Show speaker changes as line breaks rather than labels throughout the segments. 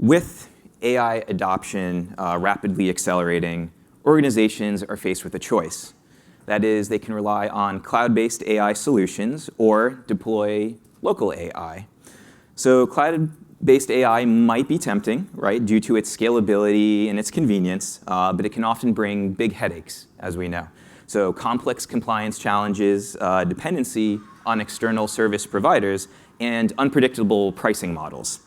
With AI adoption rapidly accelerating, organizations are faced with a choice. That is, they can rely on cloud-based AI solutions or deploy local AI. So cloud-based AI might be tempting, right, due to its scalability and its convenience, but it can often bring big headaches, as we know. So complex compliance challenges, dependency on external service providers, and unpredictable pricing models.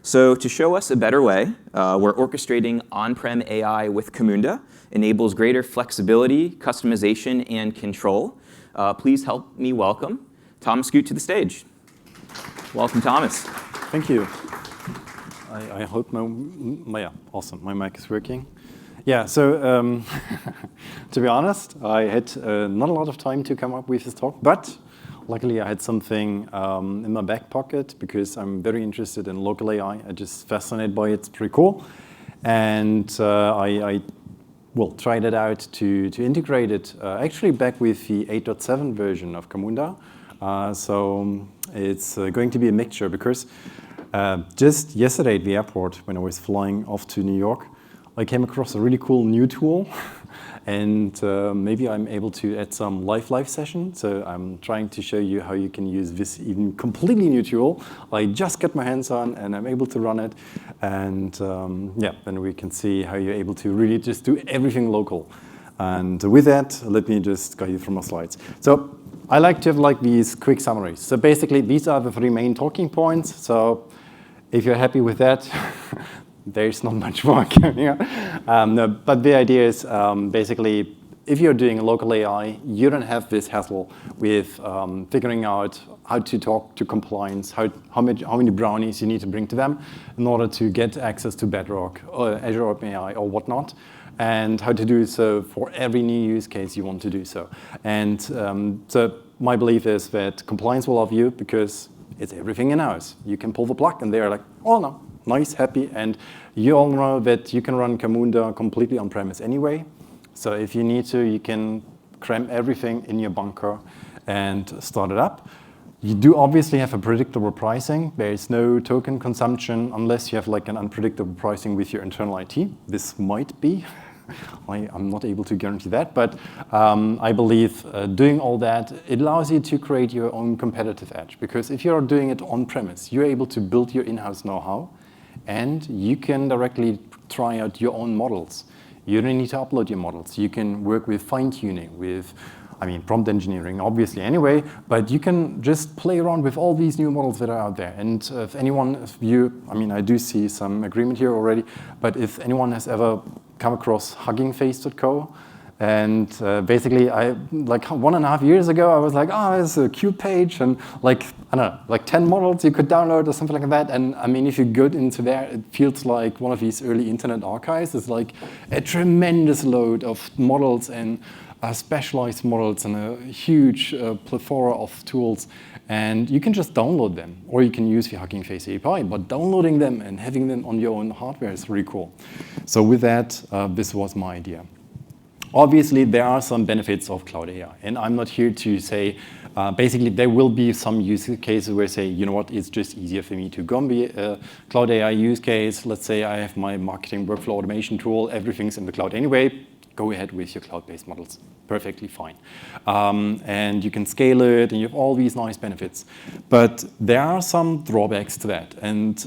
So to show us a better way, we're orchestrating on-prem AI with Camunda, enables greater flexibility, customization, and control. Please help me welcome Thomas Gütt to the stage. Welcome, Thomas.
Thank you. I hope yeah, awesome, my mic is working. Yeah, so to be honest, I had not a lot of time to come up with this talk, but luckily I had something in my back pocket because I'm very interested in local AI. I'm just fascinated by it. It's pretty cool. And I tried it out to integrate it actually back with the 8.7 version of Camunda. So it's going to be a mixture because just yesterday at the airport when I was flying off to New York, I came across a really cool new tool. And maybe I'm able to add some live session. So I'm trying to show you how you can use this even completely new tool. I just got my hands on and I'm able to run it. And yeah, then we can see how you're able to really just do everything local. And with that, let me just guide you through my slides. So I like to have like these quick summaries. So basically, these are the 3 main talking points. So if you're happy with that, there's not much more. No, but the idea is basically, if you're doing local AI, you don't have this hassle with figuring out how to talk to compliance, how many brownies you need to bring to them in order to get access to Bedrock or Azure OpenAI or whatnot, and how to do so for every new use case you want to do so. And so my belief is that compliance will love you because it's everything in-house. You can pull the plug and they're like, oh no. Nice, happy, and you all know that you can run Camunda completely on-premise anyway. So if you need to, you can cram everything in your bunker and start it up. You do obviously have a predictable pricing. There is no token consumption unless you have like an unpredictable pricing with your internal IT. This might be. I'm not able to guarantee that, but I believe doing all that, it allows you to create your own competitive edge. Because if you're doing it on-premise, you're able to build your in-house know-how, and you can directly try out your own models. You don't need to upload your models. You can work with fine-tuning, with, prompt engineering, obviously, anyway, but you can just play around with all these new models that are out there. And if anyone, I do see some agreement here already, but if anyone has ever come across huggingface.co, and basically, like 1.5 years ago, I was like, oh, there's a Q page, and like, I don't know, like 10 models you could download or something like that. And if you go into there, it feels like one of these early internet archives. It's like a tremendous load of models and specialized models and a huge plethora of tools. And you can just download them, or you can use the Hugging Face API, but downloading them and having them on your own hardware is really cool. So with that, this was my idea. Obviously, there are some benefits of cloud AI, and I'm not here to say, basically, there will be some use cases where I say, you know what, it's just easier for me to go on the cloud AI use case. Let's say I have my marketing workflow automation tool, everything's in the cloud anyway, go ahead with your cloud-based models, perfectly fine. And you can scale it, and you have all these nice benefits. But there are some drawbacks to that, and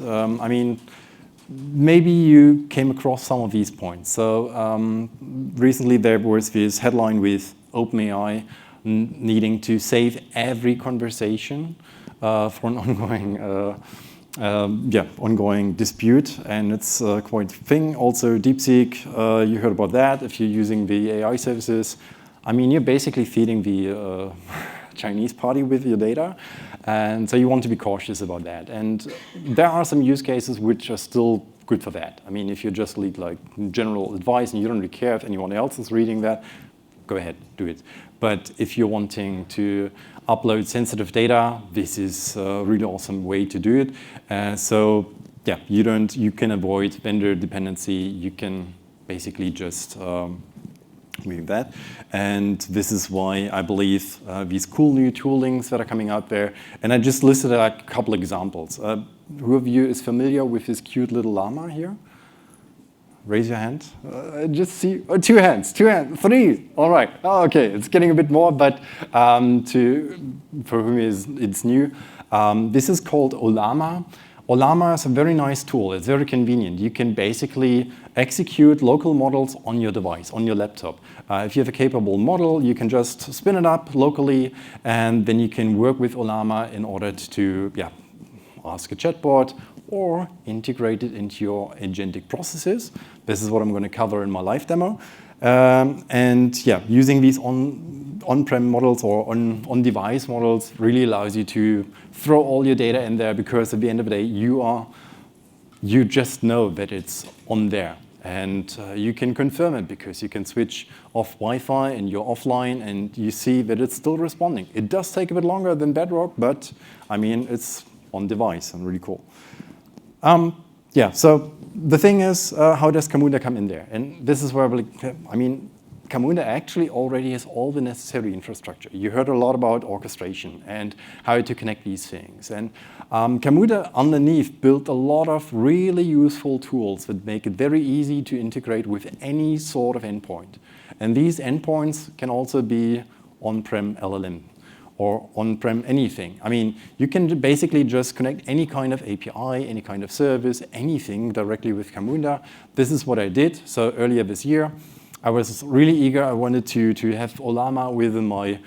maybe you came across some of these points. So recently there was this headline with OpenAI needing to save every conversation for an ongoing dispute, and it's quite a thing. Also DeepSeek, you heard about that. If you're using the AI services, you're basically feeding the Chinese party with your data. And so you want to be cautious about that. And there are some use cases which are still good for that. If you just lead like general advice and you don't really care if anyone else is reading that, go ahead, do it. But if you're wanting to upload sensitive data, this is a really awesome way to do it. So yeah, you can avoid vendor dependency. You can basically just me with that. And this is why I believe these cool new toolings that are coming out there. And I just listed a couple examples. Who of you is familiar with this cute little llama here? Raise your hand. Just see, 2 hands, 3. All right. Oh, okay, it's getting a bit more, but for whom it's new. This is called Ollama. Ollama is a very nice tool. It's very convenient. You can basically execute local models on your device, on your laptop. If you have a capable model, you can just spin it up locally, and then you can work with Ollama in order to ask a chatbot or integrate it into your agentic processes. This is what I'm going to cover in my live demo. Using these on-prem models or on-device models really allows you to throw all your data in there, because at the end of the day, you just know that it's on there. And you can confirm it because you can switch off Wi-Fi and you're offline and you see that it's still responding. It does take a bit longer than Bedrock, but I mean, it's on device and really cool. So the thing is, how does Camunda come in there? And this is where, Camunda actually already has all the necessary infrastructure. You heard a lot about orchestration and how to connect these things. And Camunda underneath built a lot of really useful tools that make it very easy to integrate with any sort of endpoint. And these endpoints can also be on-prem LLM or on-prem anything. I mean, you can basically just connect any kind of API, any kind of service, anything directly with Camunda. This is what I did. So earlier this year, I was really eager. I wanted to have Ollama within my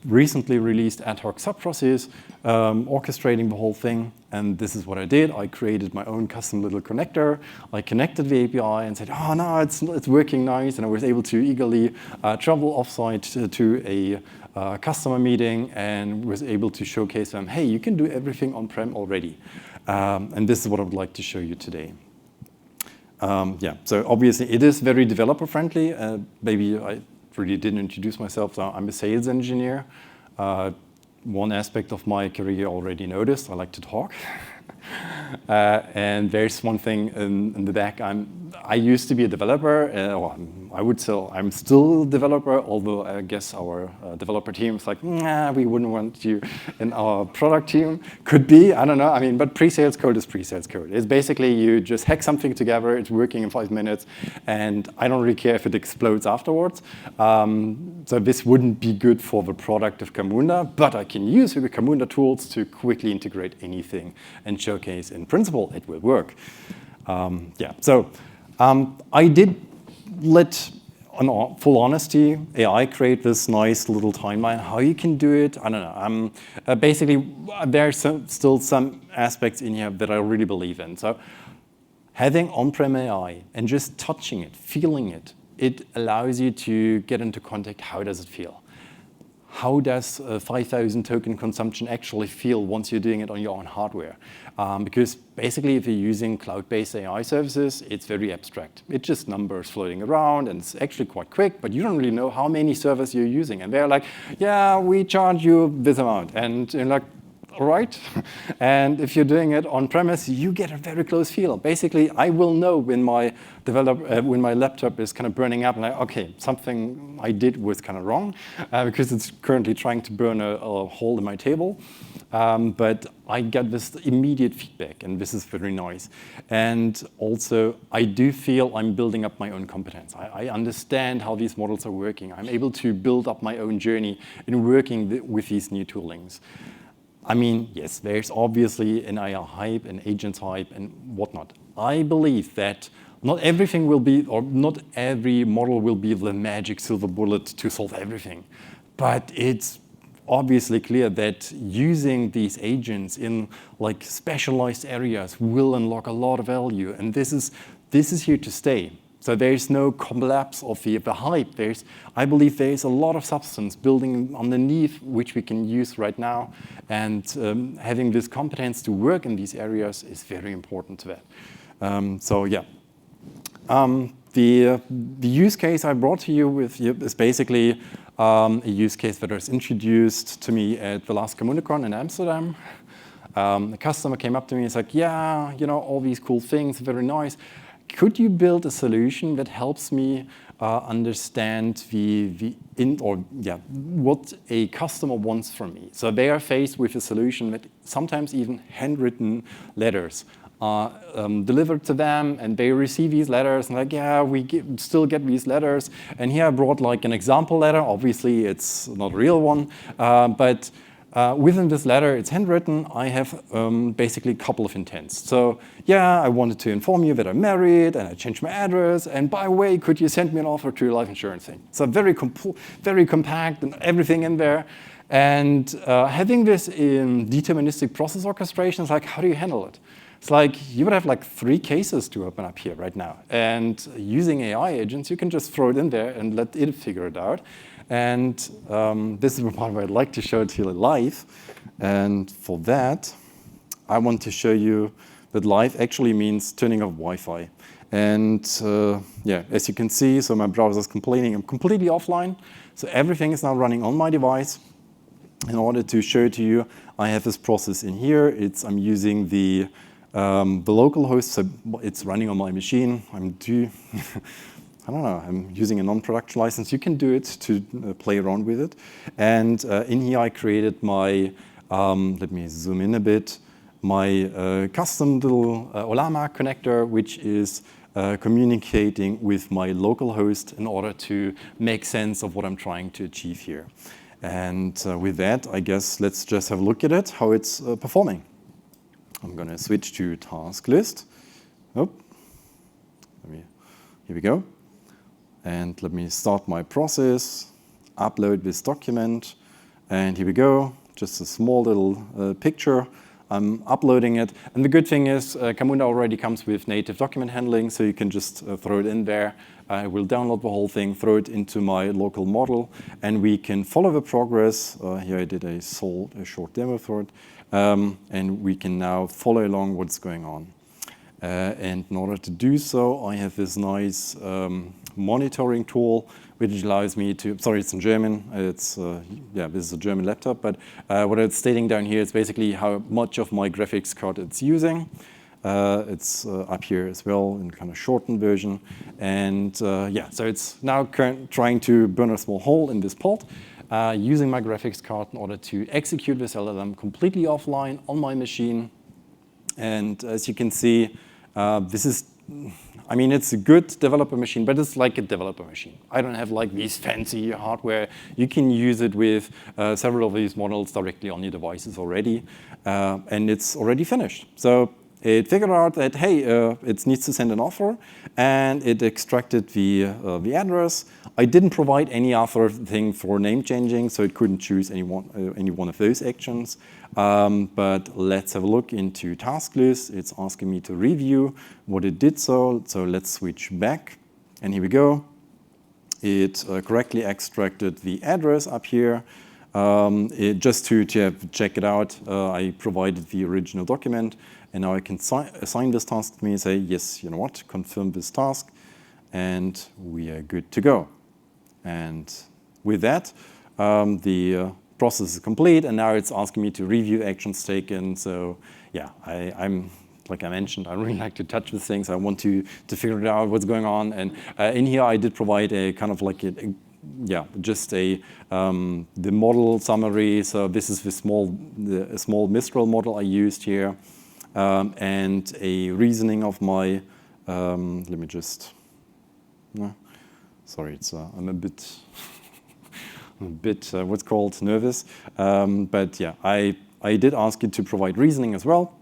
recently released ad hoc subprocess, orchestrating the whole thing. And this is what I did. I created my own custom little connector. I connected the API and said, oh, no, it's working nice. And I was able to eagerly travel offsite to a customer meeting and was able to showcase them, hey, you can do everything on-prem already. And this is what I would like to show you today. So obviously it is very developer friendly. Maybe I really didn't introduce myself. So I'm a sales engineer. One aspect of my career you already noticed, I like to talk. And there's one thing in the back. I used to be a developer. I would say I'm still a developer, although I guess our developer team is like, nah, we wouldn't want you in our product team. Could be, I don't know. I mean, but pre-sales code is pre-sales code. It's basically you just hack something together. It's working in 5 minutes, and I don't really care if it explodes afterwards. So this wouldn't be good for the product of Camunda, but I can use the Camunda tools to quickly integrate anything and showcase in principle it will work. I did let, in full honesty, AI create this nice little timeline. How you can do it, I don't know. Basically, there are still some aspects in here that I really believe in. So having on-prem AI and just touching it, feeling it, it allows you to get into context. How does it feel? How does 5,000 token consumption actually feel once you're doing it on your own hardware? Because basically, if you're using cloud-based AI services, it's very abstract. It's just numbers floating around, and it's actually quite quick, but you don't really know how many servers you're using. And they're like, yeah, we charge you this amount. And you're like, all right. And if you're doing it on premise, you get a very close feel. Basically, I will know when my laptop is kind of burning up, and like, okay, something I did was kind of wrong, because it's currently trying to burn a hole in my table. But I get this immediate feedback, and this is very nice. And also, I do feel I'm building up my own competence. I understand how these models are working. I'm able to build up my own journey in working with these new toolings. I mean, yes, there's obviously an AI hype, an agents hype, and whatnot. I believe that not everything will be, or not every model will be the magic silver bullet to solve everything. But it's obviously clear that using these agents in like specialized areas will unlock a lot of value, and this is here to stay. So there's no collapse of the hype. I believe there's a lot of substance building underneath which we can use right now, and having this competence to work in these areas is very important to that. The use case I brought to you with is basically a use case that was introduced to me at the last CamundaCon in Amsterdam. A customer came up to me and said, yeah, you know, all these cool things, very nice. could you build a solution that helps me understand what a customer wants from me? So they are faced with a solution that sometimes even handwritten letters are delivered to them, and they receive these letters, and like, yeah, still get these letters. And here I brought like an example letter. Obviously, it's not a real one, but within this letter, it's handwritten. I have basically a couple of intents. So yeah, I wanted to inform you that I'm married and I changed my address. And by the way, could you send me an offer to your life insurance thing? So very compact and everything in there. And having this in deterministic process orchestration is like, how do you handle it? It's like you would have like 3 cases to open up here right now. And using AI agents, you can just throw it in there and let it figure it out. And this is the part where I'd like to show it to you live. And for that, I want to show you that live actually means turning off Wi-Fi. And yeah, as you can see, so my browser is complaining I'm completely offline. So everything is now running on my device. In order to show it to you, I have this process in here. I'm using the local host, so it's running on my machine. I don't know, I'm using a non-production license. You can do it to play around with it. And in here I created my, let me zoom in a bit, my custom little Olama connector, which is communicating with my local host in order to make sense of what I'm trying to achieve here. And with that, I guess let's just have a look at it, how it's performing. I'm going to switch to task list. Oh, here we go. And let me start my process, upload this document, and here we go. Just a small little picture. I'm uploading it. And the good thing is Camunda already comes with native document handling, so you can just throw it in there. I will download the whole thing, throw it into my local model, and we can follow the progress. Here I did a short demo for it. And we can now follow along what's going on. And in order to do so, I have this nice monitoring tool, which allows me to, sorry, it's in German. It's, yeah, this is a German laptop, but what it's stating down here is basically how much of my graphics card it's using. It's up here as well in kind of shortened version. And yeah, so it's now trying to burn a small hole in this pod, using my graphics card in order to execute this LLM completely offline on my machine. And as you can see, this is, I mean, it's a good developer machine, but it's like a developer machine. I don't have like these fancy hardware. You can use it with several of these models directly on your devices already, and it's already finished. So it figured out that, hey, it needs to send an offer, and it extracted the address. I didn't provide any other thing for name changing, so it couldn't choose any one of those actions. But let's have a look into task list. It's asking me to review what it did so let's switch back. And here we go. It correctly extracted the address up here. Just to check it out, I provided the original document. And now I can assign this task to me and say, yes, you know what, confirm this task. And we are good to go. And with that, the process is complete, and now it's asking me to review actions taken. So yeah, I'm like I mentioned, I really like to touch with things. I want to figure out what's going on. And in here, I did provide a kind of like the model summary. So this is the small Mistral model I used here, and a reasoning of my. Let me just. Sorry, I'm a bit. What's called nervous. But yeah, I did ask it to provide reasoning as well.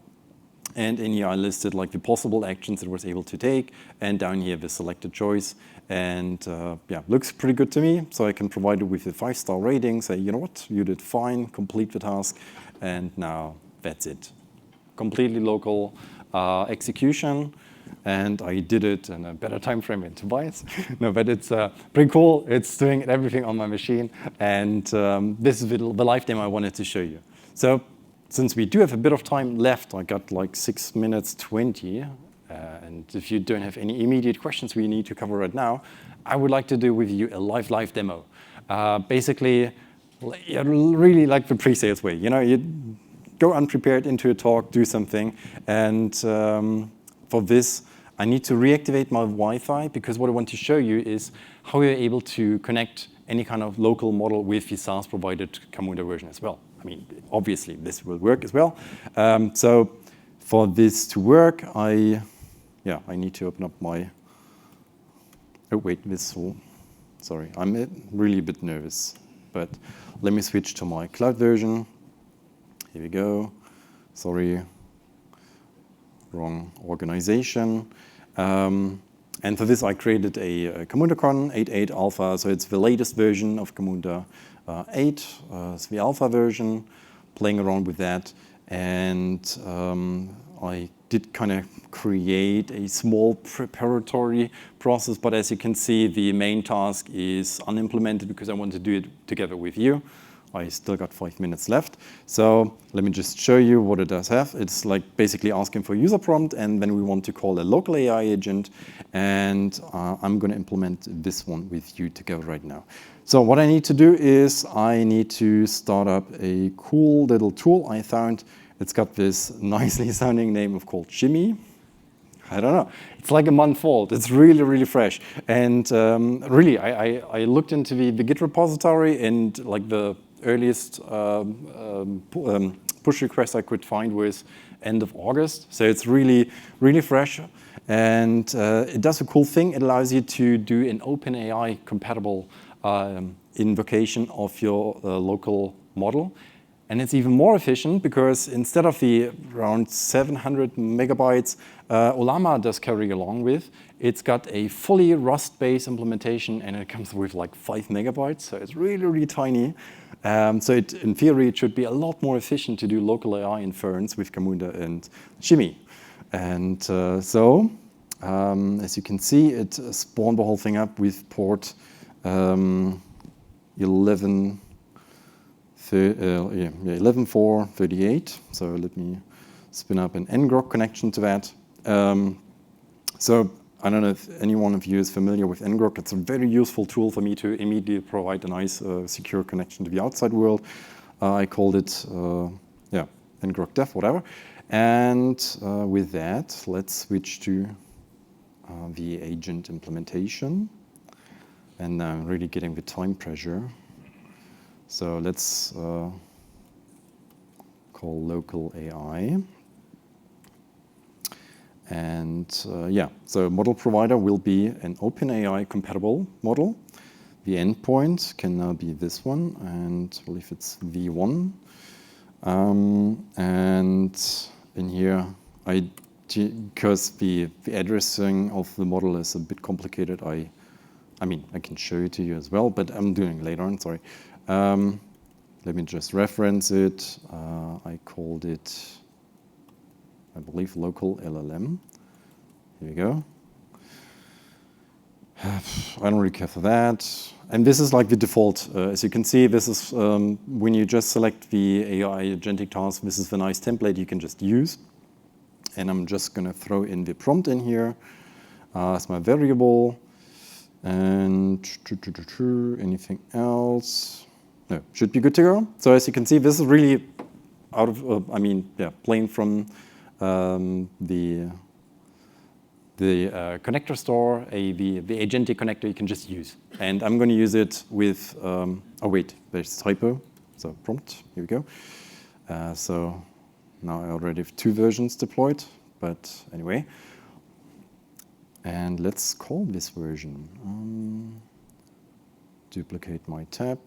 And in here I listed like the possible actions it was able to take, and down here the selected choice. And yeah, looks pretty good to me. So I can provide it with a 5-star rating, say, you know what, you did fine, complete the task. And now that's it. Completely local execution. And I did it in a better time frame than Tobias. No, but it's pretty cool. It's doing everything on my machine. And this is the live demo I wanted to show you. So since we do have a bit of time left, I got like 6 minutes 20. And if you don't have any immediate questions we need to cover right now, I would like to do with you a live demo. Basically, really like the pre-sales way. You know, you go unprepared into a talk, do something. And for this, I need to reactivate my Wi-Fi because what I want to show you is how you're able to connect any kind of local model with the SaaS-provided Camunda version as well. I mean, obviously, this will work as well. So for this to work, I need to open up my, oh wait, sorry, I'm really a bit nervous, but let me switch to my cloud version. Here we go. Sorry, wrong organization. And for this, I created a CamundaCon 8.8 alpha, so it's the latest version of Camunda 8. It's the alpha version, playing around with that. And I did kind of create a small preparatory process, but as you can see, the main task is unimplemented because I want to do it together with you. I still got 5 minutes left. So let me just show you what it does have. It's like basically asking for a user prompt, and then we want to call a local AI agent. And I'm going to implement this one with you together right now. So what I need to do is I need to start up a cool little tool I found. It's got this nicely sounding name of called Shimmy. I don't know. It's like a month old. It's really, really fresh. And really, I looked into the Git repository, and like the earliest push request I could find was end of August. So it's really, really fresh. And it does a cool thing. It allows you to do an OpenAI compatible invocation of your local model. And it's even more efficient because instead of the around 700 megabytes Olama does carry along with, it's got a fully Rust-based implementation, and it comes with like 5 megabytes. So it's really, really tiny. So in theory, it should be a lot more efficient to do local AI inference with Camunda and Shimmy. And as you can see, it spawned the whole thing up with port 11.438. So let me spin up an ngrok connection to that. So I don't know if any one of you is familiar with ngrok. It's a very useful tool for me to immediately provide a nice secure connection to the outside world. I called it ngrok dev, whatever. And with that, let's switch to the agent implementation. And now I'm really getting the time pressure. So let's call local AI. And so model provider will be an OpenAI compatible model. The endpoint can now be this one, and I believe it's V1. And in here, because the addressing of the model is a bit complicated, I mean, I can show it to you as well, but I'm doing it later on, sorry. Let me just reference it. I called it, I believe, local LLM. Here we go. I don't really care for that. And this is like the default. As you can see, this is when you just select the AI agentic task, this is the nice template you can just use. And I'm just going to throw in the prompt in here as my variable. And anything else? No, should be good to go. So as you can see, this is really out of, plain from the connector store, the agentic connector you can just use. And I'm going to use it with, oh wait, there's typo. So prompt, here we go. So now I already have 2 versions deployed, but anyway. And let's call this version. Duplicate my tab.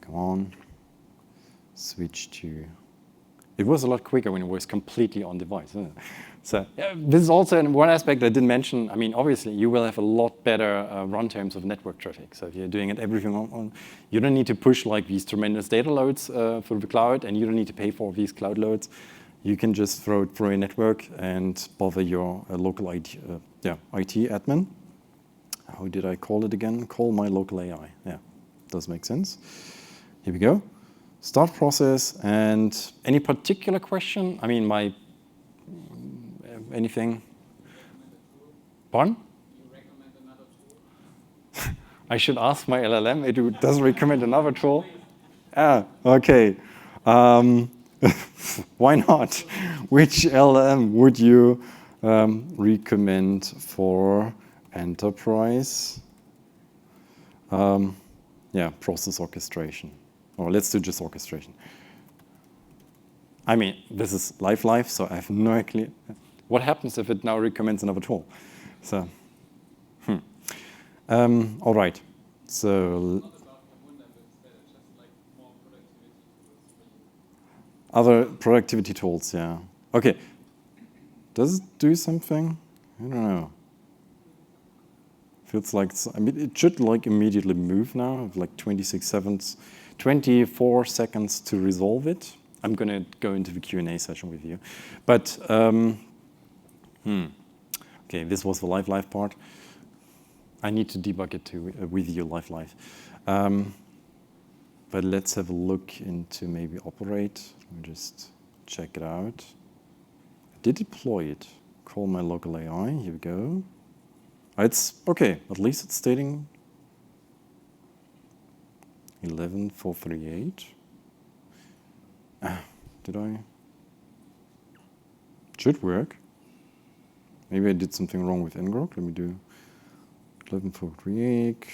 Come on. Switch to. It was a lot quicker when it was completely on device, isn't it? So this is also one aspect I didn't mention. I mean, obviously, you will have a lot better runtimes of network traffic. So if you're doing it everything on, you don't need to push like these tremendous data loads through the cloud, and you don't need to pay for these cloud loads. You can just throw it through a network and bother your local IT admin. How did I call it again? Call my local AI. Yeah, does make sense. Here we go. Start process, and any particular question? I mean, anything? Pardon? You recommend another tool? I should ask my LLM. It does recommend another tool. Okay. Why not? Which LLM would you recommend for enterprise. Yeah, process orchestration. Or let's do just orchestration. I mean, this is live, so I have no idea. What happens if it now recommends another tool? So, all right. So, other productivity tools, yeah. Okay. Does it do something? I don't know. Feels like, I mean, it should like immediately move now, have like 24 seconds to resolve it. I'm going to go into the Q&A session with you. But, okay, this was the live part. I need to debug it too, with you live. But let's have a look into maybe operate. Let me just check it out. I did deploy it. Call my local AI. Here we go. It's okay. At least it's stating 11,438. Did I? Should work. Maybe I did something wrong with ngrok. Let me do 11,438.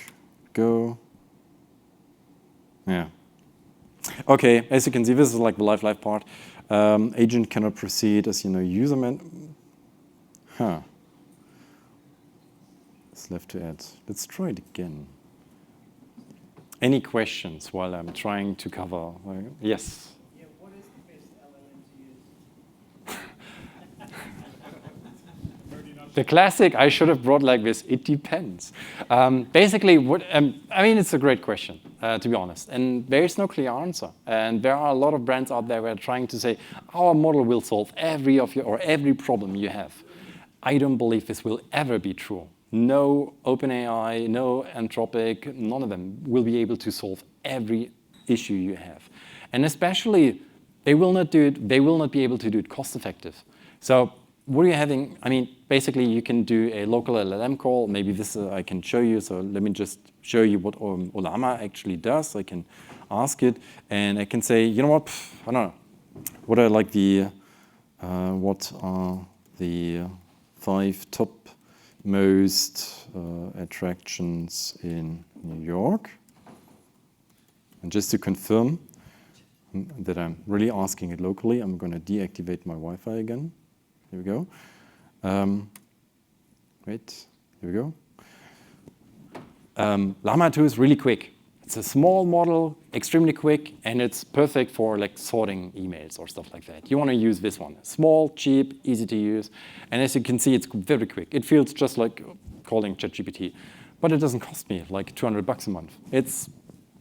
Go. Yeah. Okay. As you can see, this is like the live part. Agent cannot proceed as user man. Huh. It's left to add. Let's try it again. Any questions while I'm trying to cover? Yes.
Yeah, what is the best LLM to use?
The classic, I should have brought like this, it depends. Basically, I mean, it's a great question, to be honest. And there is no clear answer. And there are a lot of brands out there who are trying to say, our model will solve every problem you have. I don't believe this will ever be true. No OpenAI, no Anthropic, none of them will be able to solve every issue you have. And especially, they will not be able to do it cost effective. So what are you having? I mean, basically, you can do a local LLM call. Maybe this I can show you. So let me just show you what Ollama actually does. I can ask it, and I can say, you know what? I don't know. What are the 5 top most attractions in New York? And just to confirm that I'm really asking it locally, I'm going to deactivate my Wi-Fi again. Here we go. Wait, here we go. Llama 2 is really quick. It's a small model, extremely quick, and it's perfect for like sorting emails or stuff like that. You want to use this one. Small, cheap, easy to use. And as you can see, it's very quick. It feels just like calling ChatGPT. But it doesn't cost me like $200 a month. It's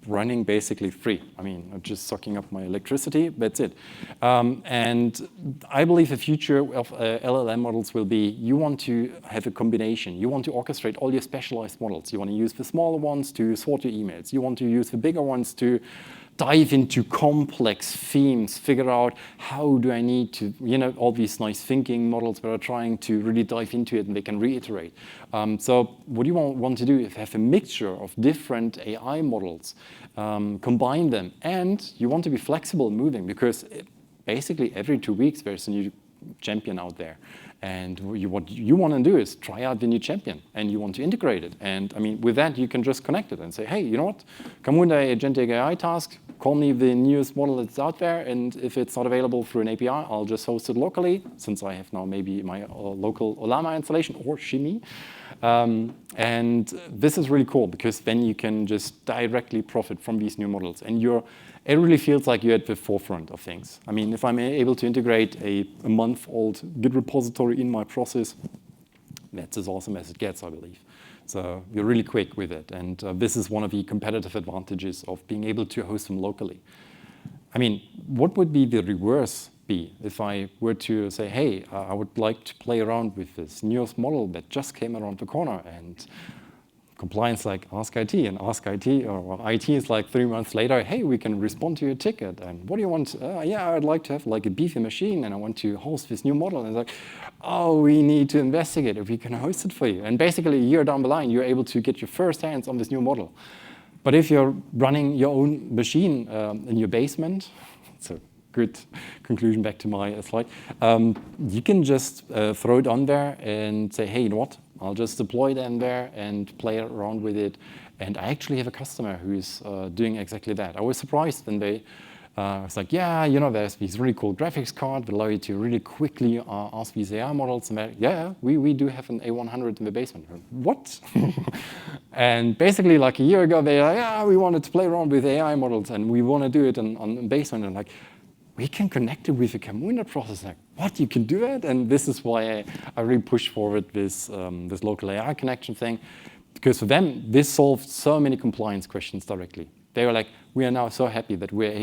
running basically free. I mean, I'm just sucking up my electricity, that's it. And I believe the future of LLM models will be, you want to have a combination. You want to orchestrate all your specialized models. You want to use the smaller ones to sort your emails. You want to use the bigger ones to dive into complex themes, figure out how do I need to, all these nice thinking models that are trying to really dive into it and they can reiterate. So what you want to do is have a mixture of different AI models, combine them, and you want to be flexible moving because basically every 2 weeks there's a new champion out there. And what you want to do is try out the new champion, and you want to integrate it. And I mean, with that, you can just connect it and say, hey, you know what? Camunda agentic AI task, call me the newest model that's out there, and if it's not available through an API, I'll just host it locally, since I have now maybe my local Ollama installation or Shimi. And this is really cool, because then you can just directly profit from these new models. And it really feels like you're at the forefront of things. I mean, if I'm able to integrate a month-old Git repository in my process, that's as awesome as it gets, I believe. So you're really quick with it. And this is one of the competitive advantages of being able to host them locally. I mean, what would be the reverse be if I were to say, hey, I would like to play around with this newest model that just came around the corner, and compliance like ask IT, and ask IT, or IT is like 3 months later, hey, we can respond to your ticket. And what do you want? Yeah, I'd like to have like a beefy machine, and I want to host this new model. And it's like, oh, we need to investigate if we can host it for you. And basically, a year down the line, you're able to get your first hands on this new model. But if you're running your own machine in your basement, it's a good conclusion back to my slide. You can just throw it on there and say, hey, you know what? I'll just deploy them there and play around with it. And I actually have a customer who's doing exactly that. I was surprised when they was like, yeah, you know, there's these really cool graphics cards that allow you to really quickly ask these AI models. And yeah, we do have an A100 in the basement. What? And basically, like a year ago, they like, yeah, we wanted to play around with AI models, and we want to do it on basement. And like, we can connect it with a Camunda process. Like, what? You can do it? And this is why I really push forward this local AI connection thing, because for them, this solved so many compliance questions directly. They were like, we are now so happy that we're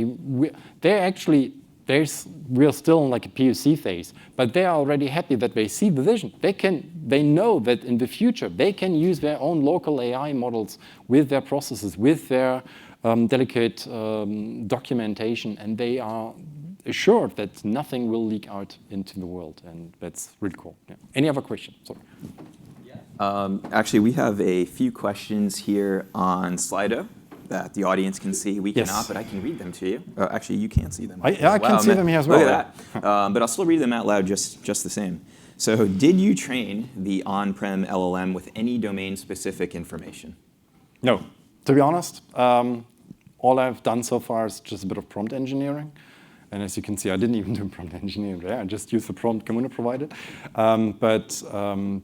still in like a POC phase, but they are already happy that they see the vision. They know that in the future they can use their own local AI models with their processes, with their delicate documentation, and they are assured that nothing will leak out into the world, and that's really cool. Yeah. Any other questions? Sorry.
Actually, we have a few questions here on Slido that the audience can see. We cannot, but I can read them to you. Actually, you can't see them.
I can see them here as well.
Look at that. But I'll still read them out loud just the same. So did you train the on-prem LLM with any domain-specific information?
No. To be honest, all I've done so far is just a bit of prompt engineering. And as you can see, I didn't even do prompt engineering there. I just used the prompt Camunda provided. But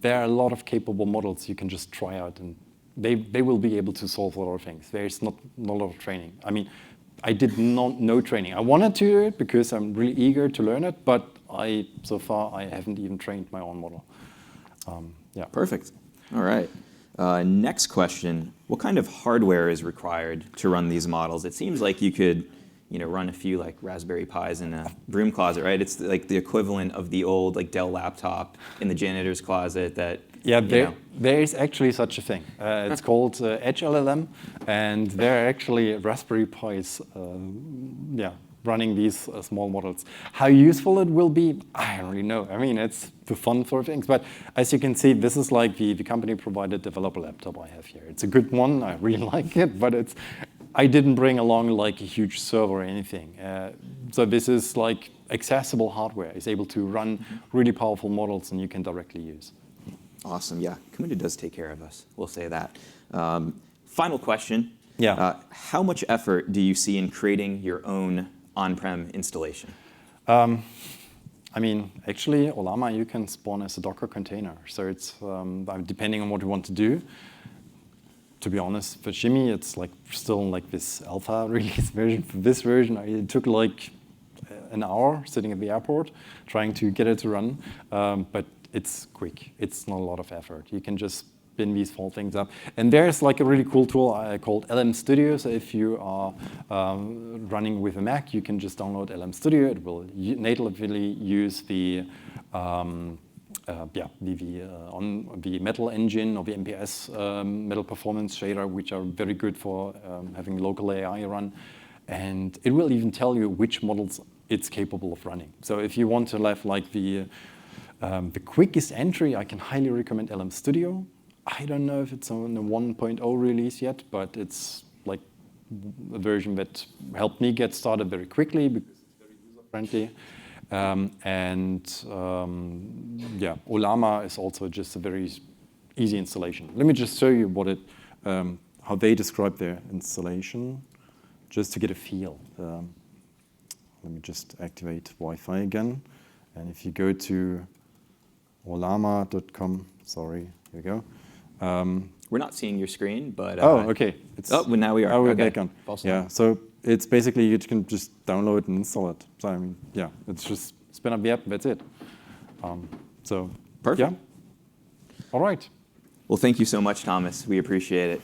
there are a lot of capable models you can just try out, and they will be able to solve a lot of things. There's not a lot of training. I mean, I did not know training. I wanted to do it because I'm really eager to learn it, but so far I haven't even trained my own model. Yeah.
Perfect. All right. Next question. What kind of hardware is required to run these models? It seems like you could run a few like Raspberry Pis in a broom closet, right? It's like the equivalent of the old like Dell laptop in the janitor's closet that.
Yeah, there is actually such a thing. It's called Edge LLM, and there are actually Raspberry Pis running these small models. How useful it will be, I don't really know. I mean, it's the fun sort of things. But as you can see, this is like the company-provided developer laptop I have here. It's a good one. I really like it, but I didn't bring along like a huge server or anything. So this is like accessible hardware. It's able to run really powerful models, and you can directly use.
Awesome. Yeah, Camunda does take care of us. We'll say that. Final question.
Yeah.
How much effort do you see in creating your own on-prem installation?
I mean, actually, Ollama, you can spawn as a Docker container. So it's depending on what you want to do. To be honest, for Jimmy, it's like still like this alpha release version. For this version, it took like an hour sitting at the airport trying to get it to run. But it's quick. It's not a lot of effort. You can just spin these whole things up. And there's like a really cool tool called LM Studio. So if you are running with a Mac, you can just download LM Studio. It will natively use the Metal engine or the MPS Metal Performance shader, which are very good for having local AI run. And it will even tell you which models it's capable of running. So if you want to have like the quickest entry, I can highly recommend LM Studio. I don't know if it's on the 1.0 release yet, but it's like a version that helped me get started very quickly because it's very user-friendly. Ollama is also just a very easy installation. Let me just show you how they describe their installation, just to get a feel. Let me just activate Wi-Fi again. And if you go to ollama.com, sorry, here we go.
We're not seeing your screen, but...
okay.
Well, now we are.
Oh, we're
okay.
back on. Yeah, so it's basically you can just download and install it. So, I mean, yeah, it's just spin up the app, that's it.
Perfect.
Yeah. All right.
Well, thank you so much, Thomas. We appreciate it.